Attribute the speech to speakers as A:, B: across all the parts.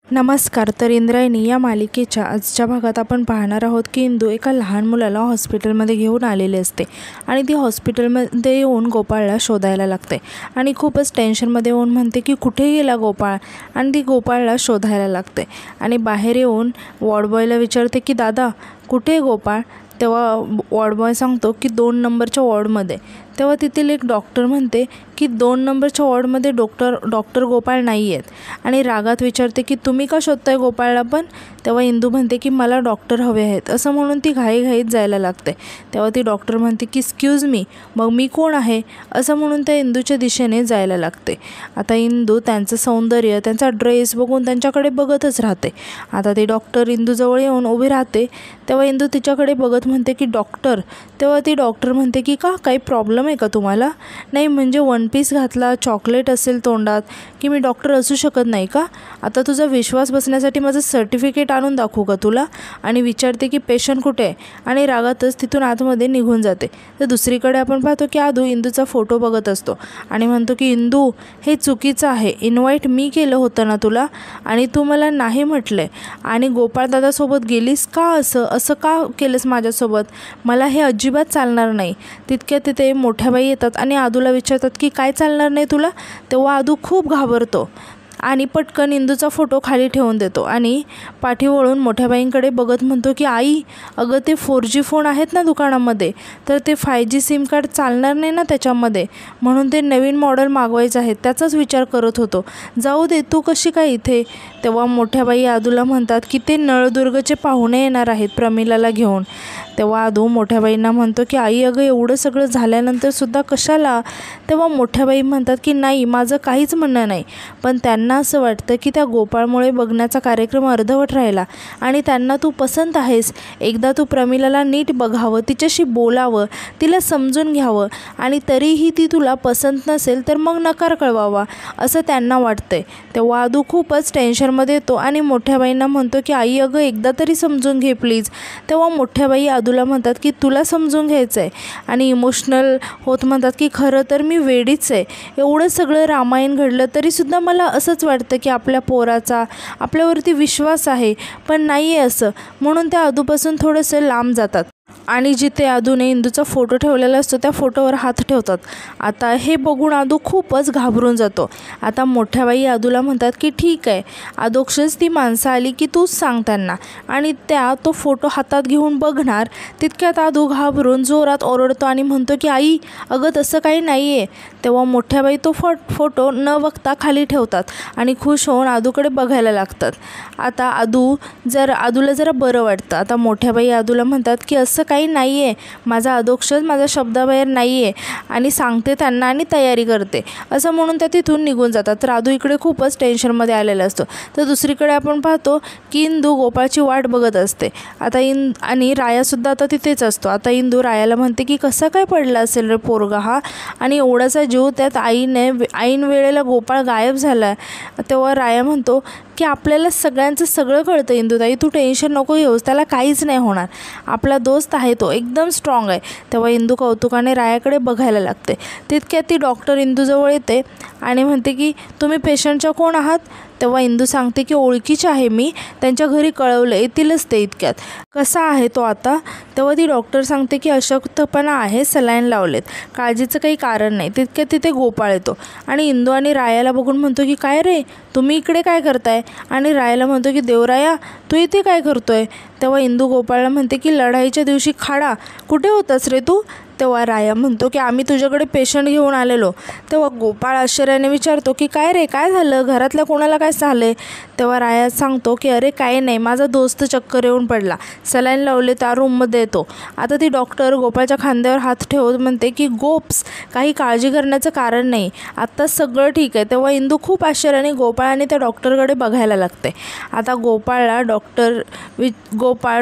A: नमस्कार. तर इंद्रायणी या मालिकेच्या आजच्या भागात आपण पाहणार आहोत की इंदू एका लहान मुलाला हॉस्पिटलमध्ये घेऊन आलेली असते आणि ती हॉस्पिटलमध्ये येऊन गोपाळला शोधायला लागते आणि खूपच टेन्शनमध्ये येऊन म्हणते की कुठे गेला गोपाळ, आणि ती गोपाळला शोधायला लागते आणि बाहेर येऊन वॉर्डबॉयला विचारते की दादा कुठे आहे गोपाळ. तेव्हा वॉर्डबॉय सांगतो की 2 नंबरच्या वॉर्डमध्ये. तेव्हा तेथील एक डॉक्टर म्हणते की 2 नंबरच्या वॉर्डमध्ये डॉक्टर गोपाळ नाही आहेत आणि रागात विचारते की तुम्ही का शोधताय गोपाळला पण. तेव्हा इंदू म्हणते की मला डॉक्टर हवे आहेत असं म्हणून ती घाईघाईत जायला लागते. तेव्हा ती डॉक्टर म्हणते की एक्सक्यूज मी, मग मी कोण आहे असं म्हणून त्या इंदूच्या दिशेने जायला लागते. आता इंदू त्यांचं सौंदर्य, त्यांचा ड्रेस बघून त्यांच्याकडे बघतच राहते. आता ती डॉक्टर इंदूजवळ येऊन उभी राहते. तेव्हा इंदू तिच्याकडे बघत म्हणते की डॉक्टर. तेव्हा ती डॉक्टर म्हणते की का, काही प्रॉब्लेम आहे का तुम्हाला. नाही म्हणजे 1 पीस घातला, चॉकलेट असेल तोंडात, की मी डॉक्टर असू शकत नाही का. आता तुझा विश्वास बसण्यासाठी माझं सर्टिफिकेट आणून दाखवू का तुला. आणि विचारते की पेशंट कुठे आहे आणि रागातच तिथून आतमध्ये निघून जाते. तर दुसरीकडे आपण पाहतो की आदू इंदूचा फोटो बघत असतो आणि म्हणतो की इंदू हे चुकीचं आहे. इन्व्हाइट मी केलं होतं ना तुला आणि तू मला नाही म्हटलं आणि गोपाळ दादासोबत गेलीस का. असं का केलंस माझ्यासोबत. मला हे अजिबात चालणार नाही. तितक्या तिथे मोठ्या बाई येतात आणि आदूला विचारतात की काय चालणार नाही तुला. तेव्हा आदू खूप घाबरतो आणि पटकन इंदूचा फोटो खाली ठेवून देतो आणि पाठी वळून मोठ्या बाईंकडे बघत म्हणतो की आई, अगं ते 4G फोन आहेत ना दुकानामध्ये, तर ते 5G सिम कार्ड चालणार नाही ना त्याच्यामध्ये, म्हणून ते नवीन मॉडेल मागवायचं आहे, त्याचाच विचार करत होतो. जाऊ दे, तू कशी काय इथे. तेव्हा मोठ्या बाई आदूला म्हणतात की ते नळदुर्गचे पाहुणे येणार आहेत प्रमिलाला घेऊन. तेव्हा आदू मोठ्या बाईंना म्हणतो की आई, अगं एवढं सगळं झाल्यानंतरसुद्धा कशाला. तेव्हा मोठ्या बाई म्हणतात की नाही, माझं काहीच म्हणणं नाही, पण त्यांना असं वाटतं की त्या गोपाळमुळे बघण्याचा कार्यक्रम अर्धवट राहिला आणि त्यांना तू पसंत आहेस. एकदा तू प्रमिलाला नीट बघावं, तिच्याशी बोलावं, तिला समजून घ्यावं आणि तरीही ती तुला पसंत नसेल तर मग नकार कळवावा असं त्यांना वाटतंय. तेव्हा आदू खूपच टेन्शनमध्ये येतो आणि मोठ्या बाईंना म्हणतो की आई, अगं एकदा तरी समजून घे प्लीज. तेव्हा मोठ्या बाई आदूला म्हणतात की तुला समजून घ्यायचं आहे आणि इमोशनल होत म्हणतात की खरं तर मी वेडीच आहे. एवढं सगळं रामायण घडलं तरीसुद्धा मला असंच वाटतं की आपल्या पोराचा आपल्यावरती विश्वास आहे, पण नाही आहे असं, म्हणून त्या आदूपासून थोडंसं लांब जातात आणि जिथे आदूने इंदूचा फोटो ठेवलेला असतो त्या फोटोवर हात ठेवतात. आता हे बघून आदू खूपच घाबरून जातो. आता मोठ्या बाई आदूला म्हणतात की ठीक आहे, अदोक्षच ती माणसं आली की तूच सांग त्यांना, आणि त्या तो फोटो हातात घेऊन बघणार. तितक्यात आदू घाबरून जोरात ओरडतो आणि म्हणतो की आई, अगं तसं काही नाही आहे. तेव्हा मोठ्या बाई तो फोटो न बघता खाली ठेवतात आणि खुश होऊन आदूकडे बघायला लागतात. आता आदूला जरा बरं वाटतं. आता मोठ्या बाई आदूला म्हणतात की असं काही नाही आहे, माझा अदोक्षच माझ्या शब्दाबाहेर नाही आहे आणि सांगते त्यांना आणि तयारी करते असं म्हणून त्या तिथून निघून जातात. तर आदू इकडे खूपच टेन्शनमध्ये आलेला असतो. तर दुसरीकडे आपण पाहतो की इंदू गोपाळची वाट बघत असते. आता आणि रायासुद्धा आता तिथेच असतो. आता इंदू रायाला म्हणते की कसा काय पडला असेल रे पोरगा हा, आणि एवढासा जीव, त्यात ऐन वेळेला गोपाळ गायब झाला. तेव्हा राया म्हणतो की आपल्याला सगळ्यांचं सगळं कळतं इंदूताई, तू टेन्शन नको घेऊस, त्याला काहीच नाही होणार, आपला दोस्त आहे तो, एकदम स्ट्रॉंग आहे. तेव्हा इंदू कौतुकाने रायाकडे बघायला लागते. तितक्यात ती डॉक्टर इंदूजवळ येते आणि म्हणते की तुम्ही पेशंटच्या कोण आहात. तेव्हा इंदू सांगते की ओळखीची आहे मी, त्यांच्या घरी कळवलं, येतीलच ते इतक्यात. कसा आहे तो आता. तेव्हा ती डॉक्टर सांगते की अशक्तपणा आहे, सलाईन लावलेत, काळजीचं काही कारण नाही. तितक्यात तिथे गोपाळ येतो आणि इंदू आणि रायाला बघून म्हणतो की काय रे, तुम्ही इकडे काय करताय. आणि रायाला म्हणतो की देवराया, तू इथे काय करतोय. तेव्हा इंदू गोपाळला म्हणते की लढाईच्या दिवशी खाडा कुठे होतास रे तू. तेव्हा राया म्हणतो की आम्ही तुझ्याकडे पेशंट घेऊन आलेलो. तेव्हा गोपाळ आश्चर्याने विचारतो की काय रे, काय झालं, घरातल्या कोणाला काय झालं. तेव्हा राया सांगतो की अरे काय नाही, माझा दोस्त चक्कर येऊन पडला, सलाईन लावले, त्या रूममध्ये येतो. आता ती डॉक्टर गोपाळच्या खांद्यावर हात ठेवत म्हणते की गोप्स, काही काळजी करण्याचं कारण नाही, आत्ता सगळं ठीक आहे. तेव्हा इंदू खूप आश्चर्याने गोपाळ आणि त्या डॉक्टरकडे बघायला लागते. आता गोपाळ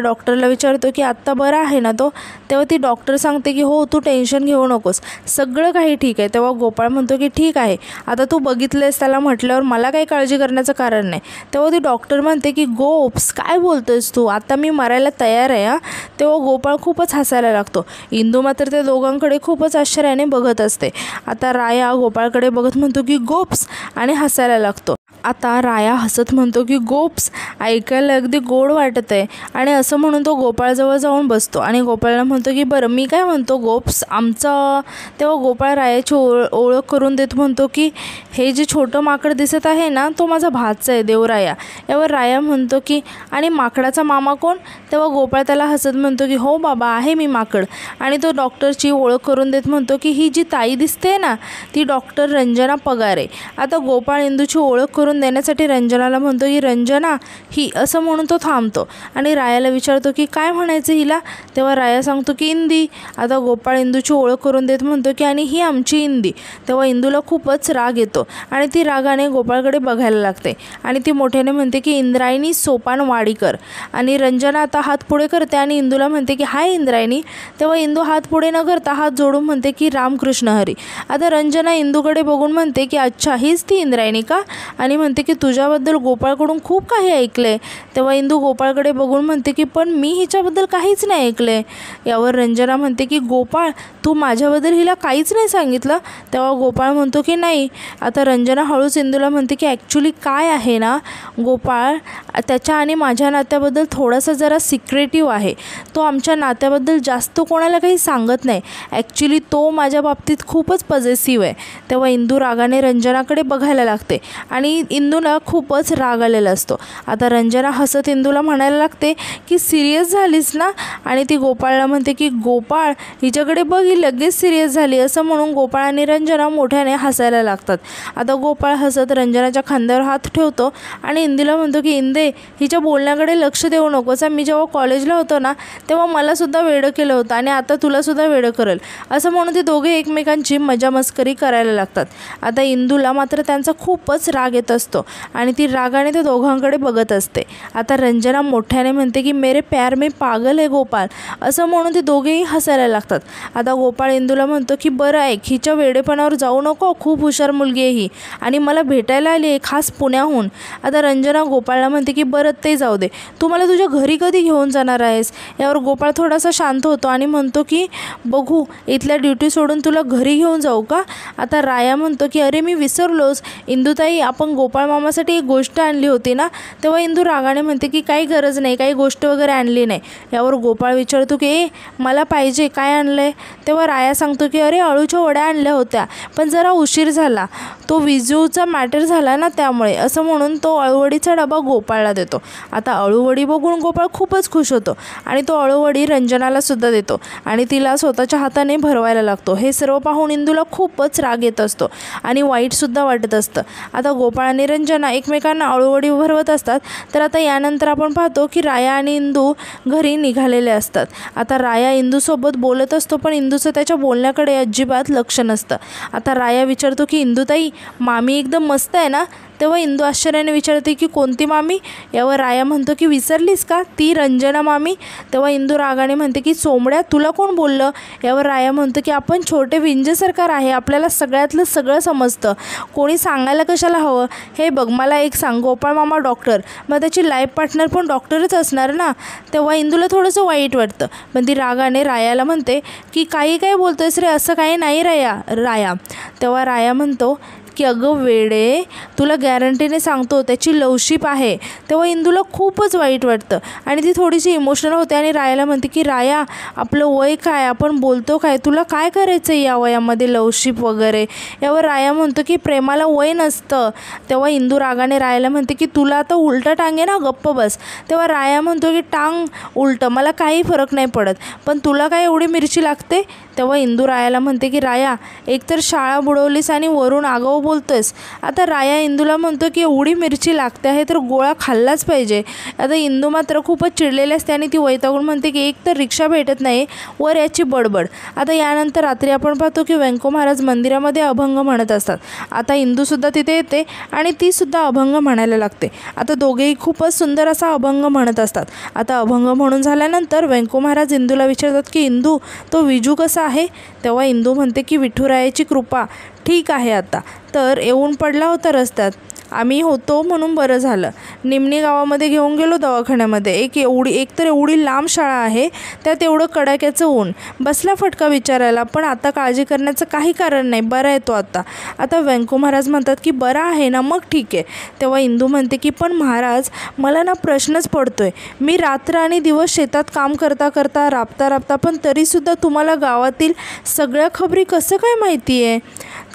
A: डॉक्टरला विचारतो की आत्ता बरा आहे ना तो. तेव्हा ती डॉक्टर सांगते की हो, तू टेन्शन घेऊ नकोस, सगळं काही ठीक आहे. तेव्हा गोपाळ म्हणतो की ठीक आहे, आता तू बघितलेस त्याला म्हटल्यावर मला काही काळजी करण्याचं कारण नाही. तेव्हा ती डॉक्टर म्हणते की गोप्स, काय बोलतोयस तू, आता मी मरायला तयार आहे हा. तेव्हा गोपाळ खूपच हसायला लागतो. इंदू मात्र त्या दोघांकडे खूपच आश्चर्याने बघत असते. आता राया गोपाळकडे बघत म्हणतो की गोप्स आणि हसायला लागतो. आता राया हसत म्हणतो की गोप्स, ऐकायला अगदी गोड वाटत आहे. आणि असं म्हणून तो गोपाळजवळ जाऊन बसतो आणि गोपाळला म्हणतो की बरं मी काय म्हणतो गोप्स आमचं. तेव्हा गोपाळ रायाची ओळख करून देत म्हणतो की हे जे छोटं माकड दिसत आहे ना तो माझा भाचा आहे देवराया. यावर राया म्हणतो की आणि माकडाचा मामा कोण. तेव्हा गोपाळ त्याला हसत म्हणतो की हो बाबा आहे मी माकड. आणि तो डॉक्टरची ओळख करून देत म्हणतो की ही जी ताई दिसते ना ती डॉक्टर रंजना पगारे. आता गोपाळ इंदूची ओळख करून देण्यासाठी रंजनाला म्हणतो की रंजना ही, असं म्हणून तो थांबतो आणि रायाला विचारतो की काय म्हणायचं हिला. तेव्हा राया सांगतो की इंदी. आता गोपाळ इंदूची ओळख करून देत म्हणतो की आणि ही आमची इंदी. तेव्हा इंदूला खूपच राग येतो आणि ती रागाने गोपाळकडे बघायला लागते आणि ती मोठ्याने म्हणते की इंद्रायणी सोपान वाडीकर. आणि रंजना आता हात पुढे करते आणि इंदूला म्हणते की हाय इंद्रायणी. तेव्हा इंदू हात पुढे न करता हात जोडून म्हणते की रामकृष्ण हरी. आता रंजना इंदूकडे बघून म्हणते की अच्छा हीच ती इंद्रायणी का. आणि म्हणते की तुझ्याबद्दल गोपाळकडून खूप काही ऐकले. तेव्हा इंदू गोपाळकडे बघून म्हणते की पण मी हिच्याबद्दल काहीच नाही ऐकले. यावर रंजना म्हणते की गोपाळ तू माझ्याबद्दल हिला काहीच नाही सांगितलं. तेव्हा गोपाळ म्हणतो की नाही. आता रंजना हळूच इंदूला म्हणते की ॲक्च्युली काय आहे ना गोपाळ त्याच्या आणि माझ्या नात्याबद्दल थोडासा जरा सिक्रेटिव्ह आहे. तो आमच्या नात्याबद्दल जास्त कोणाला काही सांगत नाही. ॲक्च्युली तो माझ्या बाबतीत खूपच पॉझिटिव्ह आहे. तेव्हा इंदू रागाने रंजनाकडे बघायला लागते आणि इंदूला खूपच राग आलेला असतो. आता रंजना हसत इंदूला म्हणायला लागते की सिरियस झालीस ना. आणि ती गोपाळला म्हणते की गोपाळ हिच्याकडे बघ ही लगेच सिरियस झाली. असं म्हणून गोपाळ आणि रंजना मोठ्याने हसायला लागतात. आता गोपाळ हसत रंजनाच्या खांद्यावर हात ठेवतो आणि इंदूला म्हणतो की इंदे हिच्या बोलण्याकडे लक्ष देऊ नकोस. मी जेव्हा कॉलेजला होतो ना तेव्हा मलासुद्धा वेडं केलं होतं आणि आता तुलासुद्धा वेडं करेल. असं म्हणून ते दोघे एकमेकांची मजा मस्करी करायला लागतात. आता इंदूला मात्र त्यांचा खूपच राग येत असतो आणि ती रागाने ते दोघांकडे बघत असते. आता रंजना मोठ्याने म्हणते की मेरे प्यार में पागल है गोपाळ. असं म्हणून ते दोघेही हसायला लागतात. आता गोपाळ इंदूला म्हणतो की बरं ऐक हिच्या वेडेपणावर जाऊ नको. खूप हुशार मुलगी आहे ही आणि मला भेटायला आली आहे खास पुण्याहून. आता रंजना गोपाळला म्हणते की बरं ते जाऊ दे तू मला तुझ्या घरी कधी घेऊन जाणार आहेस. यावर गोपाळ थोडासा शांत होतो आणि म्हणतो की बघू इथल्या ड्युटी सोडून तुला घरी घेऊन जाऊ का. आता राया म्हणतो की अरे मी विसरलोच इंदूताई आपण गोपाळ मामासाठी एक गोष्ट आणली होती ना. तेव्हा इंदू रागाने म्हणते की काही गरज नाही काही गोष्ट वगैरे आणली नाही. यावर गोपाळ विचारतो की मला पाहिजे काय आणलं आहे. तेव्हा राया सांगतो की अरे अळूच्या वड्या आणल्या होत्या पण जरा उशीर झाला तो विजूचा मॅटर झाला ना त्यामुळे. असं म्हणून तो अळूवडीचा डबा गोपाळला देतो. आता अळूवडी बघून गोपाळ खूपच खुश होतो आणि तो अळूवडी रंजनाला सुद्धा देतो आणि तिला स्वतःच्या हाताने भरवायला लागतो. हे सर्व पाहून इंदूला खूपच राग येत असतो आणि वाईटसुद्धा वाटत असतं. आता गोपाळ आणि रंजना एकमेकांना अळूवडी भरवत असतात. तर आता यानंतर आपण पाहतो की राया आणि इंदू घरी निघालेले असतात. आता राया इंदूसोबत बोलत असतो पण इंदूचं त्याच्या बोलण्याकडे अजिबात लक्ष नसतं. आता राया विचारतो की इंदूताई मामी एकदम मस्त आहे ना. तेव्हा इंदू आश्चर्याने विचारते की कोणती मामी. यावर राया म्हणतो की विसरलीस का ती रंजना मामी. तेव्हा इंदू रागाने म्हणते की सोमड्या तुला कोण बोललं. यावर राया म्हणतो की आपण छोटे विंजे सरकार आहे आपल्याला सगळ्यातलं सगळं समजतं कोणी सांगायला कशाला हवं. हे बघ मला एक सांग गोपाळ मामा डॉक्टर मग त्याची लाईफ पार्टनर पण डॉक्टरच असणार ना. तेव्हा इंदूला थोडंसं वाईट वाटतं पण ती रागाने रायाला म्हणते की काही काय बोलतोयस रे असं काही नाही राया. तेव्हा राया म्हणतो की अगं वेडे तुला गॅरंटीने सांगतो त्याची लवशिप आहे. तेव्हा इंदूला खूपच वाईट वाटतं आणि ती थोडीशी इमोशनल होते आणि रायाला म्हणते की राया आपलं वय काय आपण बोलतो काय तुला काय करायचं या वयामध्ये लवशिप वगैरे. यावर राया म्हणतो की प्रेमाला वय नसतं. तेव्हा इंदू रागाने रायाला म्हणते की तुला आता उलटं टांगे ना गप्प बस. तेव्हा राया म्हणतो की टांग उलटं मला काही फरक नाही पडत पण तुला काय एवढी मिरची लागते. तेव्हा इंदू रायाला म्हणते की राया एकतर शाळा बुडवलीस आणि वरून आगाऊ बोलतोयस. आता राया इंदूला म्हणतो की एवढी मिरची लागते आहे तर गोळा खाल्लाच पाहिजे. आता इंदू मात्र खूपच चिडलेली असते आणि ती वैतागून म्हणते की एक तर रिक्षा भेटत नाही वर याची बडबड. आता यानंतर रात्री आपण पाहतो की व्यंको महाराज मंदिरामध्ये अभंग म्हणत असतात. आता इंदूसुद्धा तिथे येते आणि तीसुद्धा अभंग म्हणायला लागते. आता दोघेही खूपच सुंदर असा अभंग म्हणत असतात. आता अभंग म्हणून झाल्यानंतर व्यंको महाराज इंदूला विचारतात की इंदू तो विजू कसा आहे. तेव्हा इंदू म्हणते की विठुरायाची कृपा ठीक आहे आता तर येऊन पडला होता रस्त्यात आम्ही होतो म्हणून बरं झालं. निमणी गावामध्ये घेऊन गेलो दवाखान्यामध्ये. एकतर एवढी लांब शाळा आहे, त्यात एवढं कडाक्याचं ऊन. बसला फटका विचारायला, पण आता काळजी करण्याचं काही कारण नाही, बरा आहे तो आता. आता व्यंकू महाराज म्हणतात की बरा आहे ना, मग ठीक आहे. तेव्हा इंदू म्हणते की पण महाराज, मला ना प्रश्नच पडतोय. मी रात्र आणि दिवस शेतात काम करता करता, राबता पण तरीसुद्धा तुम्हाला गावातील सगळ्या खबरी कसं काय माहिती आहे?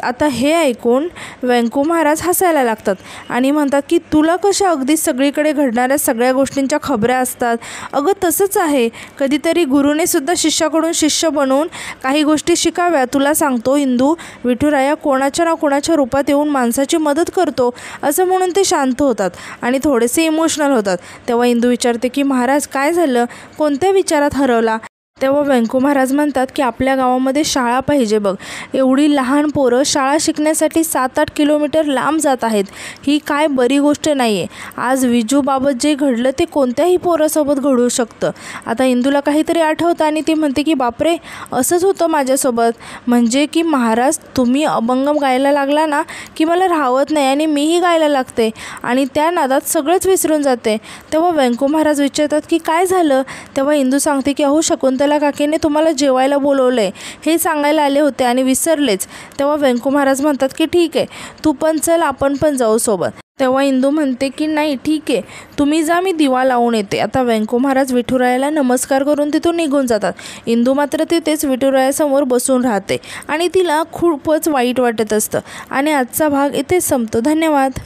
A: आता हे ऐकून व्यंकू महाराज हसायला लागतात आणि म्हणतात की तुला कशा अगदी सगळीकडे घडणाऱ्या सगळ्या गोष्टींच्या खबऱ्या असतात? अगं तसंच आहे, कधीतरी गुरुने सुद्धा शिष्याकडून शिष्य बनवून काही गोष्टी शिकाव्या. तुला सांगतो इंदू, विठुराया कोणाच्या ना कोणाच्या रूपात येऊन माणसाची मदत करतो. असं म्हणून ते शांत होतात आणि थोडेसे इमोशनल होतात. तेव्हा इंदू विचारते की महाराज काय झालं, कोणत्या विचारात हरवला? तेव्हा व्यंकू महाराज म्हणतात की आपल्या गावामध्ये शाळा पाहिजे बघ. एवढी लहान पोरं शाळा शिकण्यासाठी 7-8 किलोमीटर लांब जात आहेत. ही काय बरी गोष्ट नाही आहे. आज विजूबाबत जे घडलं ते कोणत्याही पोरासोबत घडू शकतं. आता इंदूला काहीतरी आठवतं आणि ती म्हणते की बापरे, असंच होतं माझ्यासोबत. म्हणजे की महाराज, तुम्ही अभंग गायला लागला ना की मला राहवत नाही आणि मीही गायला लागते आणि त्या नादात सगळंच विसरून जाते. तेव्हा व्यंकू महाराज विचारतात की काय झालं? तेव्हा इंदू सांगते की अहो, शकुंतला काकीने तुम्हाला जेवायला बोलवलंय हे सांगायला आले होते आणि विसरलेच. तेव्हा व्यंकू महाराज म्हणतात की ठीक आहे, तू पण चल, आपण पण जाऊ सोबत. तेव्हा इंदू म्हणते की नाही ठीक आहे, तुम्ही जा, मी दिवा लावून येते. आता व्यंकू महाराज विठुरायाला नमस्कार करून तिथून निघून जातात. इंदू मात्र तिथेच विठुरायासमोर बसून राहते आणि तिला खूपच वाईट वाटत असतं. आणि आजचा भाग इथेच संपतो. धन्यवाद.